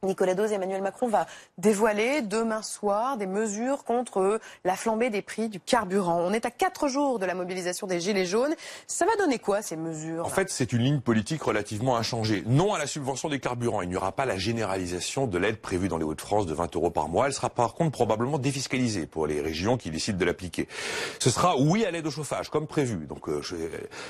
Nicolas Dose, Emmanuel Macron va dévoiler demain soir des mesures contre la flambée des prix du carburant. On est à 4 jours de la mobilisation des Gilets jaunes. Ça va donner quoi, ces mesures? En fait, c'est une ligne politique relativement inchangée. Non à la subvention des carburants. Il n'y aura pas la généralisation de l'aide prévue dans les Hauts-de-France de 20 € par mois. Elle sera par contre probablement défiscalisée pour les régions qui décident de l'appliquer. Ce sera oui à l'aide au chauffage, comme prévu. Donc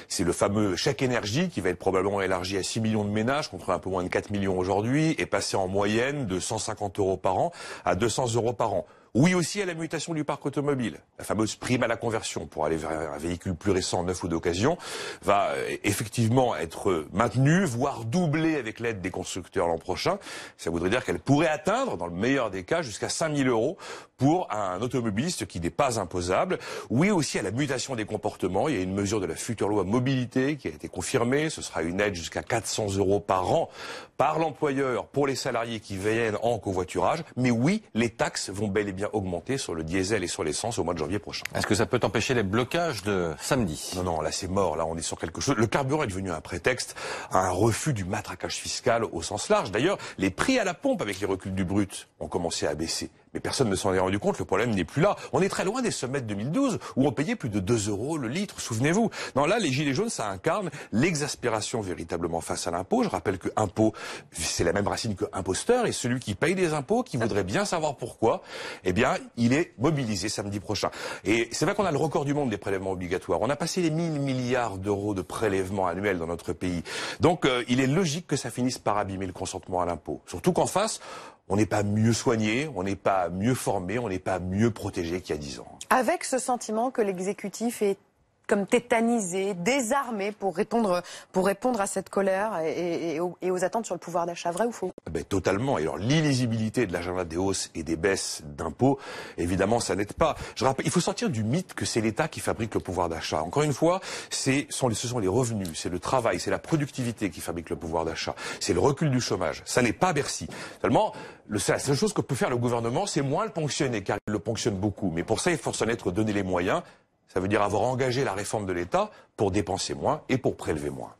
c'est le fameux chèque énergie qui va être probablement élargi à 6 millions de ménages contre un peu moins de 4 millions aujourd'hui et passer en moyenne de 150 € par an à 200 € par an. Oui aussi à la mutation du parc automobile. La fameuse prime à la conversion pour aller vers un véhicule plus récent, neuf ou d'occasion, va effectivement être maintenue, voire doublée avec l'aide des constructeurs l'an prochain. Ça voudrait dire qu'elle pourrait atteindre, dans le meilleur des cas, jusqu'à 5 000 € pour un automobiliste qui n'est pas imposable. Oui aussi à la mutation des comportements. Il y a une mesure de la future loi mobilité qui a été confirmée. Ce sera une aide jusqu'à 400 € par an par l'employeur pour les salariés qui viennent en covoiturage. Mais oui, les taxes vont bel et bien augmenter sur le diesel et sur l'essence au mois de janvier prochain. Est-ce que ça peut empêcher les blocages de samedi? Non, non, là c'est mort, là on est sur quelque chose. Le carburant est devenu un prétexte à un refus du matraquage fiscal au sens large. D'ailleurs, les prix à la pompe avec les reculs du brut ont commencé à baisser. Mais personne ne s'en est rendu compte, le problème n'est plus là. On est très loin des sommets de 2012 où on payait plus de 2 € le litre, souvenez-vous. Non, là, les Gilets jaunes, ça incarne l'exaspération véritablement face à l'impôt. Je rappelle que impôt, c'est la même racine que imposteur, et celui qui paye des impôts, qui voudrait bien savoir pourquoi, eh bien, il est mobilisé samedi prochain. Et c'est vrai qu'on a le record du monde des prélèvements obligatoires. On a passé les 1 000 milliards d'euros de prélèvements annuels dans notre pays. Donc, il est logique que ça finisse par abîmer le consentement à l'impôt. Surtout qu'en face, on n'est pas mieux soigné, on n'est pas mieux formé, on n'est pas mieux protégé qu'il y a 10 ans. Avec ce sentiment que l'exécutif est comme tétanisé, désarmé pour répondre à cette colère et aux attentes sur le pouvoir d'achat, vrai ou faux? Totalement. Et alors l'illisibilité de l'agenda des hausses et des baisses d'impôts, évidemment, ça n'aide pas. Je rappelle, il faut sortir du mythe que c'est l'État qui fabrique le pouvoir d'achat. Encore une fois, ce sont les revenus, c'est le travail, c'est la productivité qui fabrique le pouvoir d'achat. C'est le recul du chômage. Ça n'est pas Bercy. Seulement, la seule chose que peut faire le gouvernement, c'est moins le ponctionner, car il le ponctionne beaucoup. Mais pour ça, il faut s'en être donné les moyens. Ça veut dire avoir engagé la réforme de l'État pour dépenser moins et pour prélever moins.